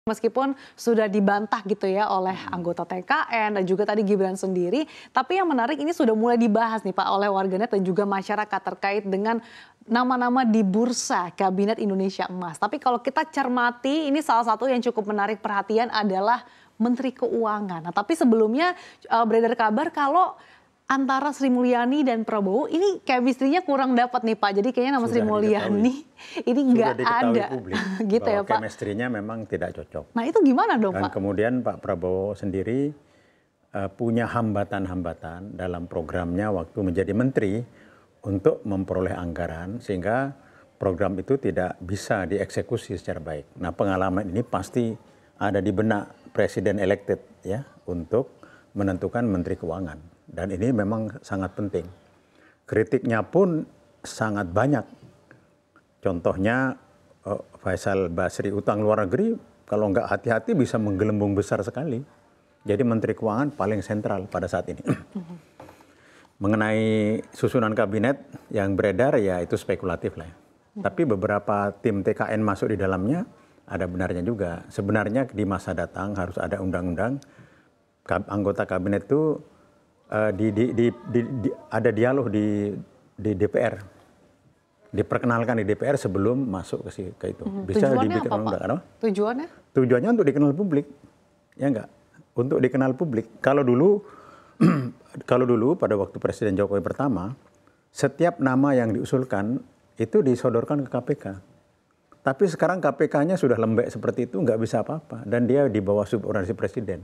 Meskipun sudah dibantah gitu ya oleh anggota TKN dan juga tadi Gibran sendiri, tapi yang menarik ini sudah mulai dibahas nih Pak oleh warganet dan juga masyarakat terkait dengan nama-nama di bursa Kabinet Indonesia Emas. Tapi kalau kita cermati ini salah satu yang cukup menarik perhatian adalah Menteri Keuangan. Nah, tapi sebelumnya beredar kabar kalau antara Sri Mulyani dan Prabowo ini chemistry-nya kurang dapat nih Pak. Jadi kayaknya nama Sri Mulyani ini nggak ada publik, gitu ya Pak. Chemistry-nya memang tidak cocok. Nah itu gimana dong Dan Pak? kemudian Pak Prabowo sendiri punya hambatan-hambatan dalam programnya waktu menjadi menteri untuk memperoleh anggaran sehingga program itu tidak bisa dieksekusi secara baik. Nah pengalaman ini pasti ada di benak Presiden elected ya untuk menentukan Menteri Keuangan. Dan ini memang sangat penting. Kritiknya pun sangat banyak. Contohnya Faisal Basri, utang luar negeri kalau nggak hati-hati bisa menggelembung besar sekali. Jadi Menteri Keuangan paling sentral pada saat ini. Mengenai susunan kabinet yang beredar ya itu spekulatif lah ya. Tapi beberapa tim TKN masuk di dalamnya ada benarnya juga. Sebenarnya di masa datang harus ada undang-undang anggota kabinet itu ada dialog di DPR, diperkenalkan di DPR sebelum masuk ke itu. Bisa dibikin undang-undang. Tujuannya? Tujuannya untuk dikenal publik, ya enggak? Untuk dikenal publik. Kalau dulu pada waktu Presiden Jokowi pertama, setiap nama yang diusulkan itu disodorkan ke KPK. Tapi sekarang KPK-nya sudah lembek seperti itu, nggak bisa apa-apa, dan dia di bawah subordinasi Presiden.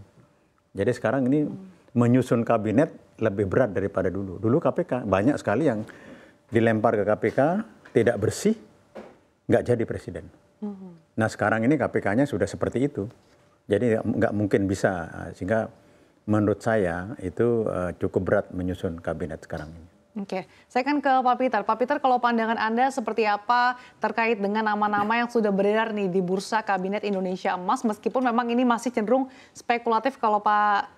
Jadi sekarang ini menyusun kabinet lebih berat daripada dulu. Dulu KPK banyak sekali yang dilempar ke KPK tidak bersih, nggak jadi presiden. Nah sekarang ini KPK-nya sudah seperti itu. Jadi nggak mungkin bisa, sehingga menurut saya itu cukup berat menyusun kabinet sekarang ini. Oke, saya kan ke Pak Peter. Pak Peter, kalau pandangan Anda seperti apa terkait dengan nama-nama yang sudah beredar nih di bursa Kabinet Indonesia Emas, meskipun memang ini masih cenderung spekulatif kalau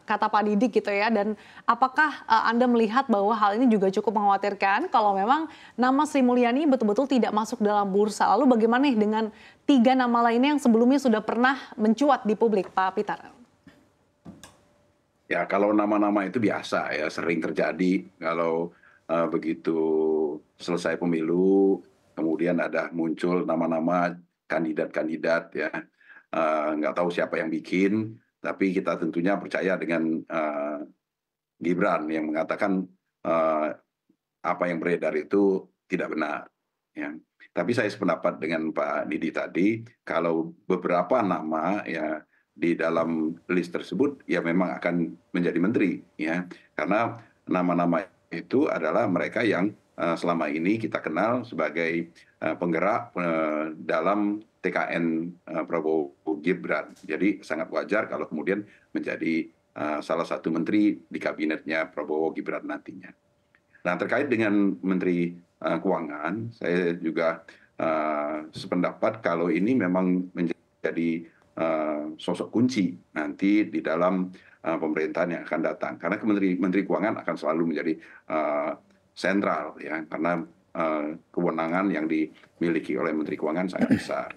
kata Pak Didik gitu ya, dan apakah Anda melihat bahwa hal ini juga cukup mengkhawatirkan kalau memang nama Sri Mulyani betul-betul tidak masuk dalam bursa? Lalu bagaimana nih dengan 3 nama lainnya yang sebelumnya sudah pernah mencuat di publik, Pak Peter? Ya, kalau nama-nama itu biasa ya, sering terjadi kalau begitu selesai pemilu, kemudian ada muncul nama-nama kandidat-kandidat ya, nggak tahu siapa yang bikin, tapi kita tentunya percaya dengan Gibran yang mengatakan apa yang beredar itu tidak benar. Ya. Tapi saya sependapat dengan Pak Didi tadi, kalau beberapa nama ya di dalam list tersebut ya memang akan menjadi menteri ya, karena nama-nama itu adalah mereka yang selama ini kita kenal sebagai penggerak dalam TKN Prabowo Gibran. Jadi sangat wajar kalau kemudian menjadi salah satu menteri di kabinetnya Prabowo Gibran nantinya. Nah terkait dengan Menteri Keuangan, saya juga sependapat kalau ini memang menjadi sosok kunci nanti di dalam pemerintahan yang akan datang, karena Menteri Keuangan akan selalu menjadi sentral ya, karena kewenangan yang dimiliki oleh Menteri Keuangan sangat besar.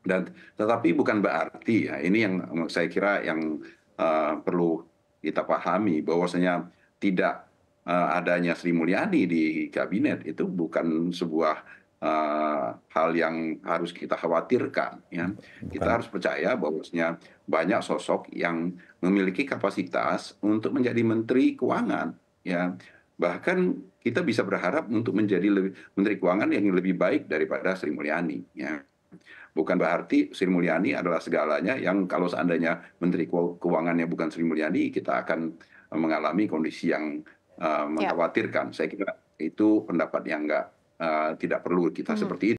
Dan tetapi bukan berarti ya, ini yang saya kira yang perlu kita pahami, bahwasanya tidak adanya Sri Mulyani di kabinet itu bukan sebuah hal yang harus kita khawatirkan ya. Kita harus percaya bahwasanya banyak sosok yang memiliki kapasitas untuk menjadi Menteri Keuangan ya. Bahkan kita bisa berharap untuk menjadi Menteri Keuangan yang lebih baik daripada Sri Mulyani ya. Bukan berarti Sri Mulyani adalah segalanya, yang kalau seandainya Menteri Keuangannya bukan Sri Mulyani, kita akan mengalami kondisi yang mengkhawatirkan. Saya kira itu pendapat yang tidak perlu kita seperti itu.